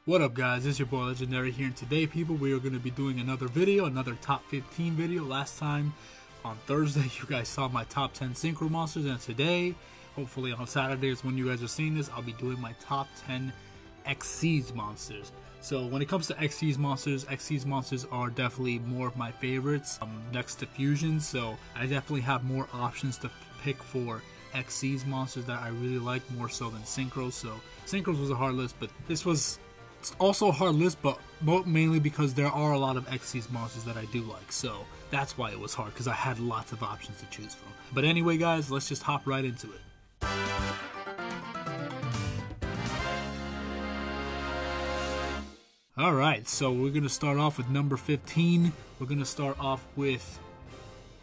What up guys, it's your boy Legendary here, and today people we are going to be doing another video, another top 15 video. Last time on Thursday you guys saw my top 10 synchro monsters, and today, hopefully on Saturday is when you guys are seeing this, I'll be doing my top 10 Xyz monsters. So when it comes to Xyz monsters are definitely more of my favorites next to fusions, so I definitely have more options to pick for Xyz monsters that I really like more so than synchros. So synchros was a hard list, but this was also a hard list, but mainly because there are a lot of Xyz monsters that I do like, so that's why it was hard, because I had lots of options to choose from. But anyway guys, let's just hop right into it. Alright, so we're going to start off with number 15. We're going to start off with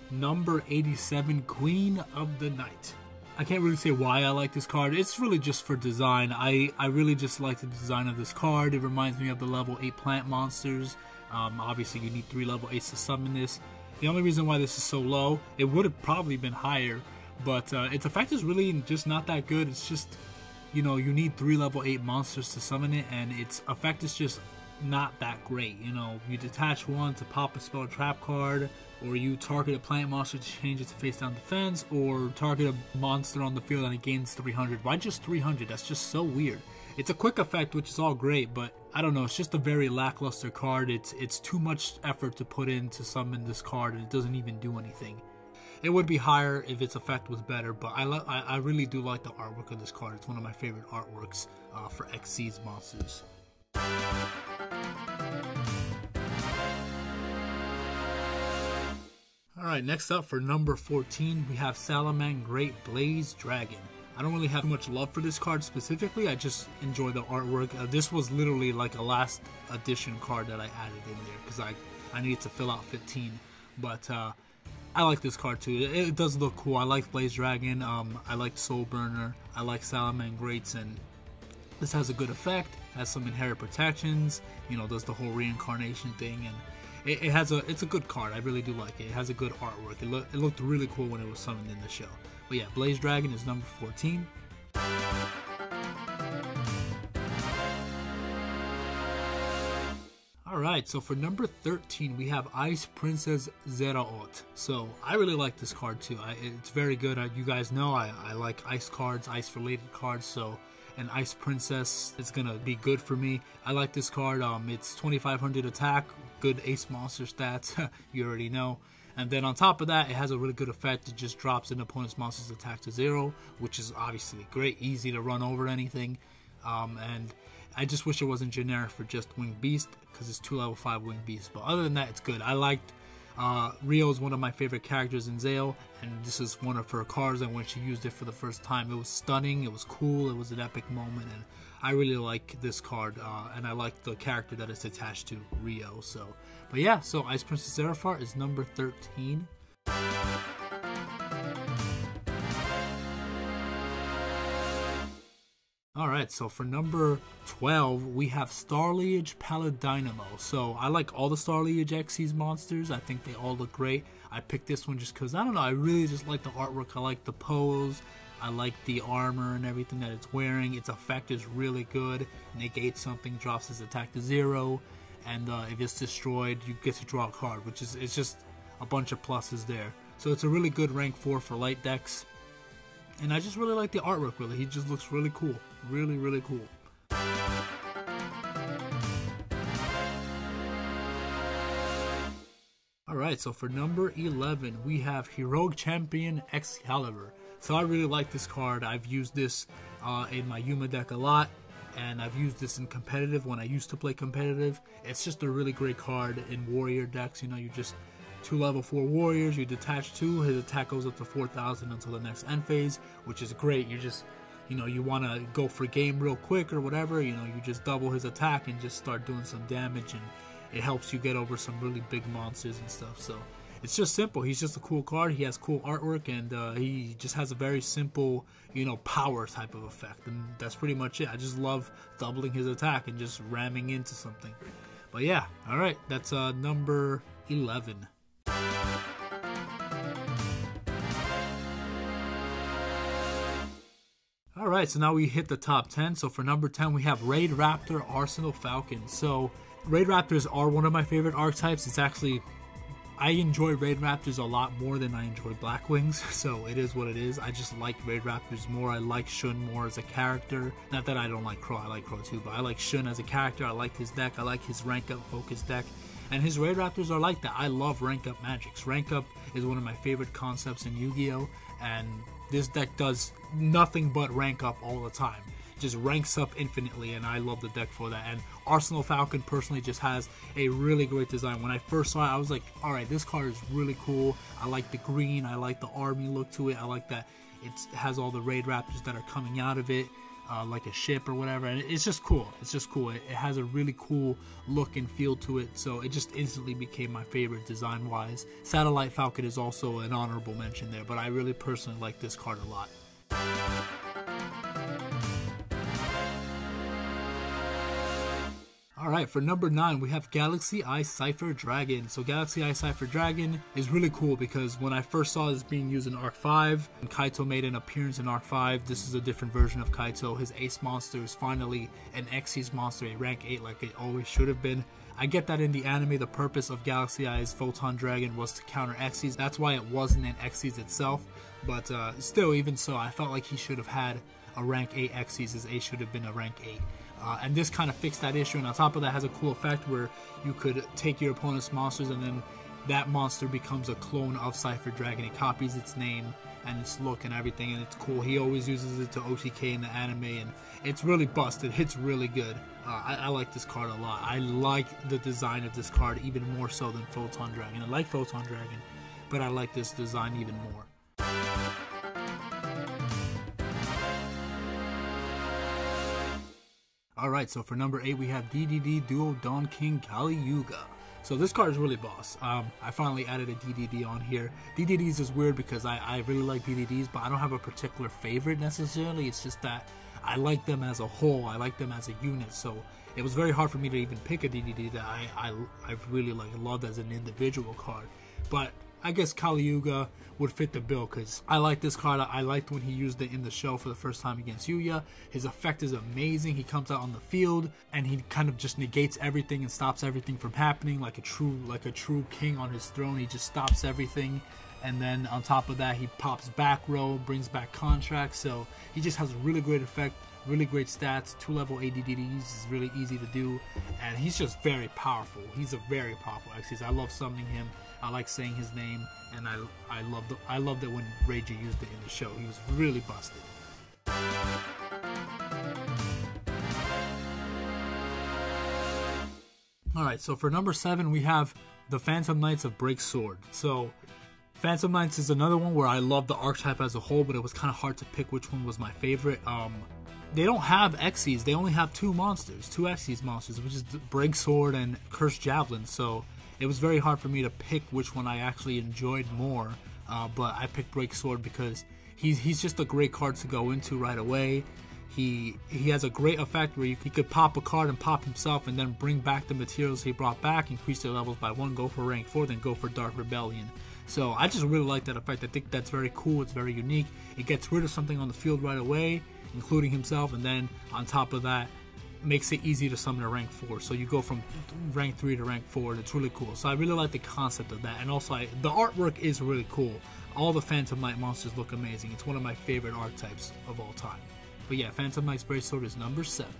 number 87, Queen of the Night. I can't really say why I like this card. It's really just for design. I really just like the design of this card. It reminds me of the level 8 plant monsters. Obviously you need 3 level 8s to summon this. The only reason why this is so low, it would have probably been higher, but its effect is really just not that good. It's just, you know, you need 3 level 8 monsters to summon it, and its effect is just not that great. You know, you detach one to pop a spell trap card, or you target a plant monster to change it to face down defense, or target a monster on the field and it gains 300. Why just 300? That's just so weird. It's a quick effect, which is all great, but I don't know, it's just a very lackluster card. It's too much effort to put in to summon this card, and it doesn't even do anything. It would be higher if its effect was better, but I really do like the artwork of this card. It's one of my favorite artworks for Xyz monsters. Alright, next up for number 14, we have Salamang Great Blaze Dragon. I don't really have much love for this card specifically, I just enjoy the artwork. This was literally like a last edition card that I added in there because I needed to fill out 15. But I like this card too. It does look cool. I like Blaze Dragon, I like Soul Burner, I like Salamang Greats, and this has a good effect, has some inherent protections, you know, does the whole reincarnation thing, and it's a good card. I really do like it. It has a good artwork. It looked really cool when it was summoned in the show. But yeah, Blaze Dragon is number 14. Alright, so for number 13, we have Ice Princess Xena. So I really like this card too. It's very good. You guys know I like ice cards, ice related cards, so an Ice Princess is gonna be good for me. I like this card. It's 2500 attack, good ace monster stats, you already know. And then on top of that, it has a really good effect. It just drops an opponent's monster's attack to 0, which is obviously great, easy to run over anything. And I just wish it wasn't generic for just Winged Beast, because it's 2 level 5 Winged Beast. But other than that, it's good. I liked Rio is one of my favorite characters in Zale, and this is one of her cards, and when she used it for the first time, it was stunning, it was cool, it was an epic moment, and I really like this card, and I like the character that it's attached to, Rio. So, but yeah, so Ice Princess Xena is number 13. Alright, so for number 12, we have Starliege Paladynamo. So I like all the Starliege Xyz monsters. I think they all look great. I picked this one just because, I don't know, I really just like the artwork. I like the pose. I like the armor and everything that it's wearing. Its effect is really good. Negates something, drops its attack to 0. And if it's destroyed, you get to draw a card, which is, it's just a bunch of pluses there. So it's a really good rank 4 for light decks. And I just really like the artwork, really. He just looks really cool. Really, really cool. Alright, so for number 11, we have Heroic Champion Excalibur. So I really like this card. I've used this in my Yuma deck a lot, and I've used this in competitive when I used to play competitive. It's just a really great card in warrior decks. You know, you just 2 level 4 warriors, you detach 2, his attack goes up to 4000 until the next end phase, which is great. You just, you know, you want to go for game real quick or whatever, you know, you just double his attack and just start doing some damage, and it helps you get over some really big monsters and stuff. So it's just simple. He's just a cool card. He has cool artwork, and he just has a very simple, you know, power type of effect, and that's pretty much it. I just love doubling his attack and just ramming into something. But yeah, alright, that's number 11. Alright, so now we hit the top 10. So for number 10, we have Raid Raptor, Arsenal Falcon. So Raid Raptors are one of my favorite archetypes. It's actually, I enjoy Raid Raptors a lot more than I enjoy Blackwings, so it is what it is. I just like Raid Raptors more. I like Shun more as a character. Not that I don't like Crow, I like Crow too, but I like Shun as a character. I like his deck, I like his rank up focus deck. And his Raid Raptors are like that. I love rank up magics. Rank up is one of my favorite concepts in Yu-Gi-Oh! And this deck does nothing but rank up all the time. Just ranks up infinitely, and I love the deck for that. And Arsenal Falcon personally just has a really great design. When I first saw it, I was like, alright, this card is really cool. I like the green, I like the army look to it, I like that it has all the Raid Raptors that are coming out of it, like a ship or whatever, and it's just cool. It's just cool. It has a really cool look and feel to it, so it just instantly became my favorite design-wise. Satellite Falcon is also an honorable mention there, but I really personally like this card a lot. Alright, for number 9, we have Galaxy Eye Cipher Dragon. So Galaxy Eye Cipher Dragon is really cool because when I first saw this being used in Arc 5, and Kaito made an appearance in Arc 5, this is a different version of Kaito. His ace monster is finally an Xyz monster, a rank 8 like it always should have been. I get that in the anime, the purpose of Galaxy Eye's Photon Dragon was to counter Xyz. That's why it wasn't an Xyz itself. But still, even so, I felt like he should have had a rank 8 Xyz. His ace should have been a rank 8. And this kind of fixed that issue, and on top of that has a cool effect where you could take your opponent's monsters and then that monster becomes a clone of Cipher Dragon. It copies its name and its look and everything, and it's cool. He always uses it to OTK in the anime, and it's really busted. It's really good. I like this card a lot. I like the design of this card even more so than Photon Dragon. I like Photon Dragon, but I like this design even more. Alright, so for number 8 we have DDD Don King Kaliyuga. So this card is really boss. I finally added a DDD on here. DDDs is weird because I really like DDDs, but I don't have a particular favorite necessarily. It's just that I like them as a whole. I like them as a unit. So it was very hard for me to even pick a DDD that I really loved as an individual card. But I guess Kaliyuga would fit the bill because I like this card. I liked when he used it in the show for the first time against Yuya. His effect is amazing. He comes out on the field and he kind of just negates everything and stops everything from happening like a true king on his throne. He just stops everything. And then on top of that, he pops back row, brings back contracts. So he just has a really great effect, really great stats. 2-level ADDDs is really easy to do, and he's just very powerful. He's a very powerful Xyz. I love summoning him. I like saying his name, and I loved it when Reiji used it in the show. He was really busted. Alright, so for number 7 we have the Phantom Knights of Break Sword. So Phantom Knights is another one where I love the archetype as a whole, but it was kind of hard to pick which one was my favorite. They don't have Xyz, they only have two Xyz monsters, which is Break Sword and Cursed Javelin, so it was very hard for me to pick which one I actually enjoyed more, but I picked Break Sword because he's just a great card to go into right away. He has a great effect where he could pop a card and pop himself and then bring back the materials he brought back, increase their levels by 1, go for rank 4, then go for Dark Rebellion. So I just really like that effect. I think that's very cool, it's very unique. It gets rid of something on the field right away, including himself, and then on top of that, makes it easy to summon a rank 4. So you go from rank 3 to rank 4, and it's really cool. So I really like the concept of that, and also the artwork is really cool. All the Phantom Knight monsters look amazing. It's one of my favorite archetypes of all time. But yeah, Phantom Knight's Break Sword is number 7.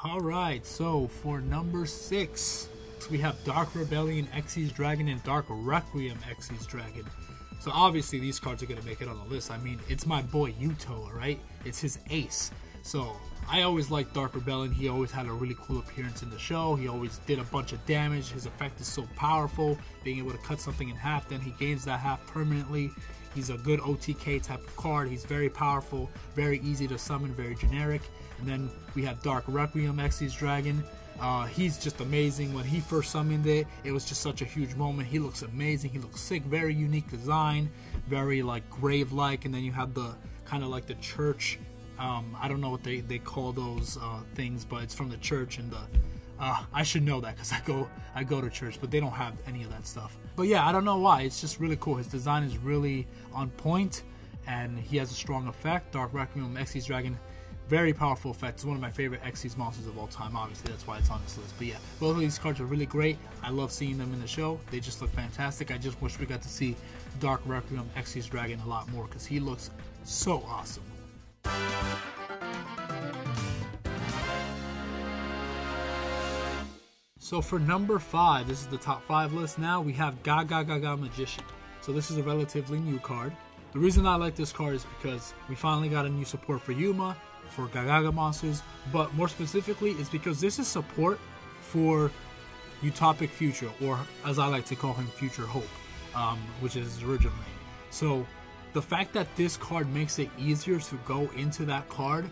Alright, so for number 6, we have Dark Rebellion Xyz Dragon and Dark Requiem Xyz Dragon. So obviously these cards are going to make it on the list. I mean, it's my boy Yuto, right? It's his ace. So I always liked Dark Rebellion. He always had a really cool appearance in the show. He always did a bunch of damage. His effect is so powerful, being able to cut something in half, then he gains that half permanently. He's a good OTK type of card. He's very powerful, very easy to summon, very generic. And then we have Dark Requiem Xyz Dragon. He's just amazing. When he first summoned it, it was just such a huge moment. He looks amazing. He looks sick. Very unique design. Very like grave-like. And then you have the kind of like the church. I don't know what they call those things, but it's from the church and I should know that because I go to church, but they don't have any of that stuff. But yeah, I don't know why. It's just really cool. His design is really on point, and he has a strong effect. Dark Requiem Xyz Dragon, very powerful effect. It's one of my favorite Xyz monsters of all time. Obviously, that's why it's on this list. But yeah, both of these cards are really great. I love seeing them in the show. They just look fantastic. I just wish we got to see Dark Requiem Xyz Dragon a lot more because he looks so awesome. So for number 5, this is the top 5 list now, we have Gaga Magician. So this is a relatively new card. The reason I like this card is because we finally got a new support for Yuma, for Gaga Monsters, but more specifically is because this is support for Utopic Future, or as I like to call him, Future Hope, which is his original name. So the fact that this card makes it easier to go into that card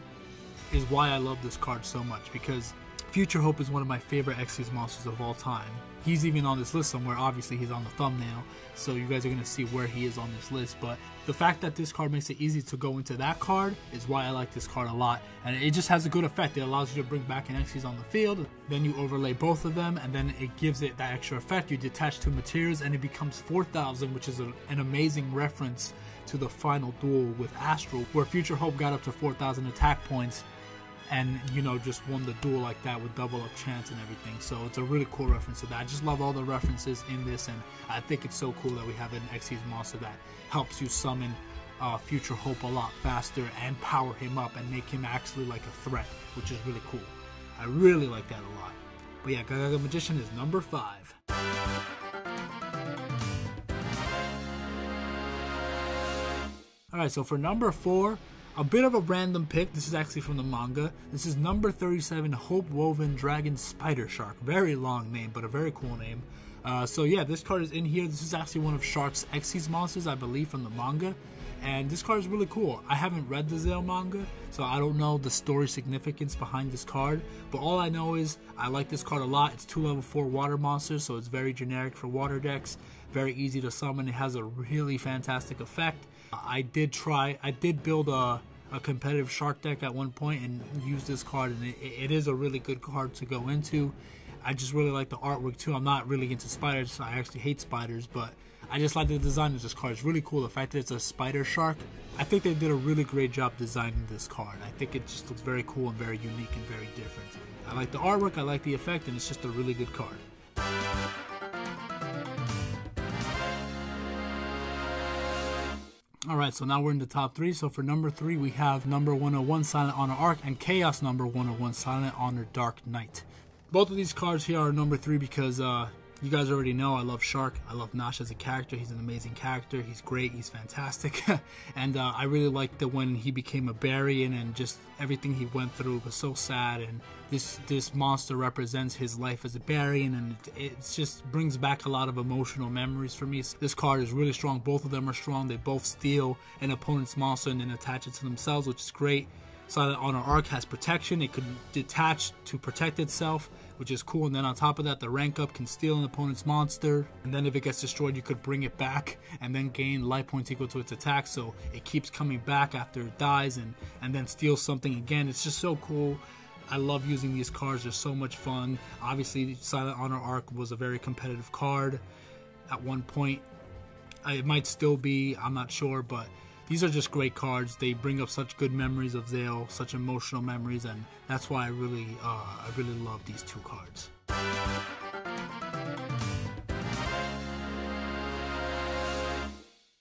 is why I love this card so much, because Future Hope is one of my favorite Xyz monsters of all time. He's even on this list somewhere. Obviously, he's on the thumbnail, so you guys are going to see where he is on this list. But the fact that this card makes it easy to go into that card is why I like this card a lot. And it just has a good effect. It allows you to bring back an Xyz on the field. Then you overlay both of them, and then it gives it that extra effect. You detach two materials, and it becomes 4,000, which is an amazing reference to the final duel with Astral, where Future Hope got up to 4,000 attack points, and, you know, just won the duel like that with double up chance and everything. So it's a really cool reference to that. I just love all the references in this, and I think it's so cool that we have an Xyz monster that helps you summon Future Hope a lot faster and power him up and make him actually like a threat, which is really cool. I really like that a lot. But yeah, Gaga Magician is number 5. Alright, so for number 4, a bit of a random pick. This is actually from the manga. This is number 37, Hope Woven Dragon Spider Shark. Very long name, but a very cool name. So yeah, this card is in here. This is actually one of Shark's Xyz monsters, I believe, from the manga. And this card is really cool. I haven't read the Zale manga, so I don't know the story significance behind this card. But all I know is I like this card a lot. It's 2 level 4 water monsters, so it's very generic for water decks. Very easy to summon. It has a really fantastic effect. I did build a competitive shark deck at one point and use this card, and it is a really good card to go into. I just really like the artwork too. I'm not really into spiders, so I actually hate spiders, but I just like the design of this card. It's really cool. The fact that it's a spider shark, I think they did a really great job designing this card. I think it just looks very cool and very unique and very different. I like the artwork, I like the effect, and it's just a really good card. Alright, so now we're in the top 3. So for number 3, we have number 101 Silent Honor Arc and Chaos number 101 Silent Honor Dark Knight. Both of these cards here are number 3 because you guys already know I love Shark. I love Nash as a character. He's an amazing character. He's great. He's fantastic. And I really liked that when he became a Barian and just everything he went through was so sad. And this monster represents his life as a Barian, and it just brings back a lot of emotional memories for me. This card is really strong. Both of them are strong. They both steal an opponent's monster and then attach it to themselves, which is great. Silent Honor Arc has protection. It could detach to protect itself, which is cool. And then on top of that, the rank up can steal an opponent's monster, and then if it gets destroyed, you could bring it back and then gain life points equal to its attack, so it keeps coming back after it dies and then steals something again. It's just so cool. I love using these cards. They're so much fun. Obviously, Silent Honor Arc was a very competitive card at one point. It might still be, I'm not sure, but these are just great cards. They bring up such good memories of Zale, such emotional memories, and that's why I really love these two cards.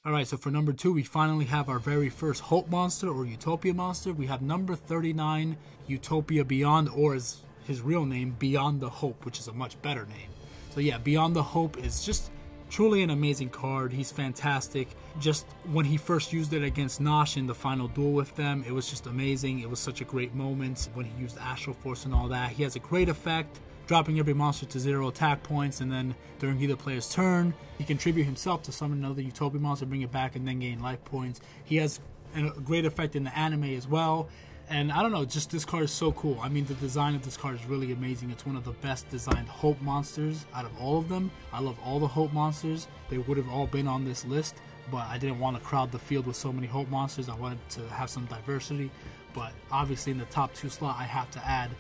Alright, so for number 2, we finally have our very first Hope monster or Utopia monster. We have number 39, Utopia Beyond, or as his real name, Beyond the Hope, which is a much better name. So yeah, Beyond the Hope is just truly an amazing card. He's fantastic. Just when he first used it against Nash in the final duel with them, it was just amazing. It was such a great moment when he used Astral Force and all that. He has a great effect, dropping every monster to 0 attack points, and then during either player's turn, he can tribute himself to summon another Utopia monster, bring it back, and then gain life points. He has a great effect in the anime as well. And I don't know, just this card is so cool. I mean, the design of this card is really amazing. It's one of the best designed Hope monsters out of all of them. I love all the Hope monsters. They would have all been on this list, but I didn't want to crowd the field with so many Hope monsters. I wanted to have some diversity. But obviously in the top 2 slot, I have to add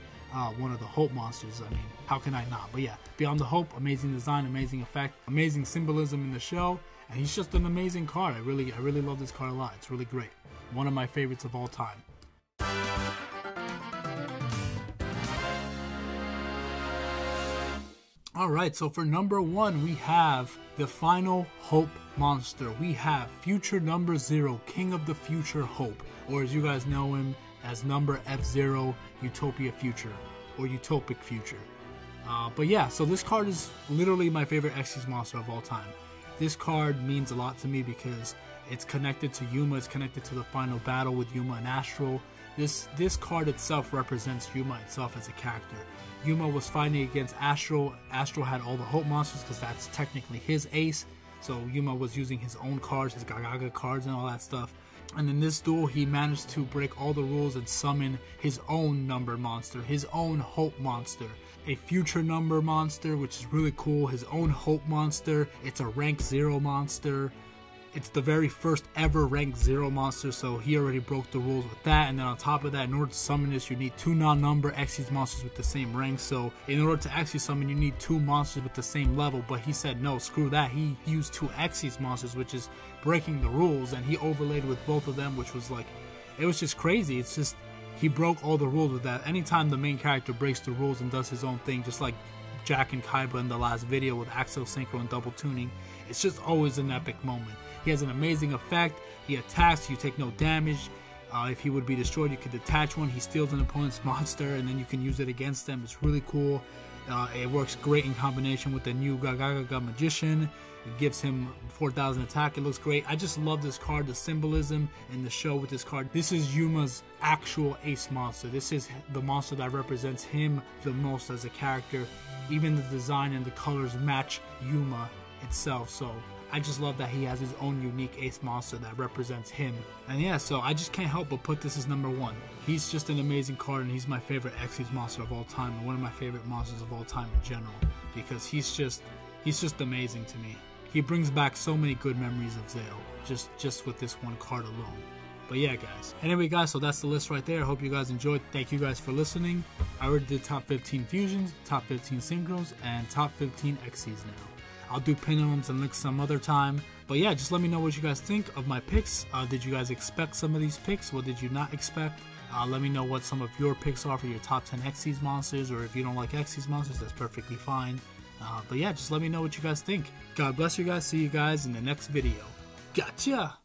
one of the Hope monsters. I mean, how can I not? But yeah, Beyond the Hope, amazing design, amazing effect, amazing symbolism in the show, and he's just an amazing card. I really love this card a lot. It's really great. One of my favorites of all time. Alright, so for number 1, we have the final Hope monster. We have Future Number 0, King of the Future Hope, or as you guys know him as Number F0, Utopia Future, or Utopic Future. But yeah, so this card is literally my favorite Xyz monster of all time. This card means a lot to me because it's connected to Yuma, it's connected to the final battle with Yuma and Astral. This card itself represents Yuma itself as a character. Yuma was fighting against Astral. Astral had all the Hope monsters because that's technically his ace. So Yuma was using his own cards, his Gaga cards and all that stuff. And in this duel, he managed to break all the rules and summon his own number monster, his own Hope monster. A future number monster, which is really cool. His own Hope monster. It's a rank 0 monster. It's the very first ever rank 0 monster, so he already broke the rules with that. And then on top of that, in order to summon this, you need 2 non-number Xyz monsters with the same rank. So in order to actually summon, you need 2 monsters with the same level. But he said no, screw that. He used 2 Xyz monsters, which is breaking the rules, and he overlaid with both of them, which was like, it was just crazy. It's just, he broke all the rules with that. Anytime the main character breaks the rules and does his own thing, just like Jack and Kaiba in the last video with Axial Synchro and double tuning, it's just always an epic moment. He has an amazing effect. He attacks, you take no damage. If he would be destroyed, you could detach one. He steals an opponent's monster and then you can use it against them. It's really cool. It works great in combination with the new Gaga Magician. It gives him 4,000 attack. It looks great. I just love this card, the symbolism in the show with this card. This is Yuma's actual ace monster. This is the monster that represents him the most as a character. Even the design and the colors match Yuma itself. So I just love that he has his own unique ace monster that represents him. And yeah, so I just can't help but put this as number 1. He's just an amazing card, and he's my favorite Xyz monster of all time, and one of my favorite monsters of all time in general, because he's just amazing to me. He brings back so many good memories of Zale, just with this one card alone. But yeah, guys. Anyway, guys, so that's the list right there. I hope you guys enjoyed. Thank you guys for listening. I already did top 15 fusions, top 15 synchros, and top 15 Xyz now. I'll do pin-ons and links some other time. But yeah, just let me know what you guys think of my picks. Did you guys expect some of these picks? What did you not expect? Let me know what some of your picks are for your top 10 Xyz monsters, or if you don't like Xyz monsters, that's perfectly fine. But yeah, just let me know what you guys think. God bless you guys. See you guys in the next video. Gotcha!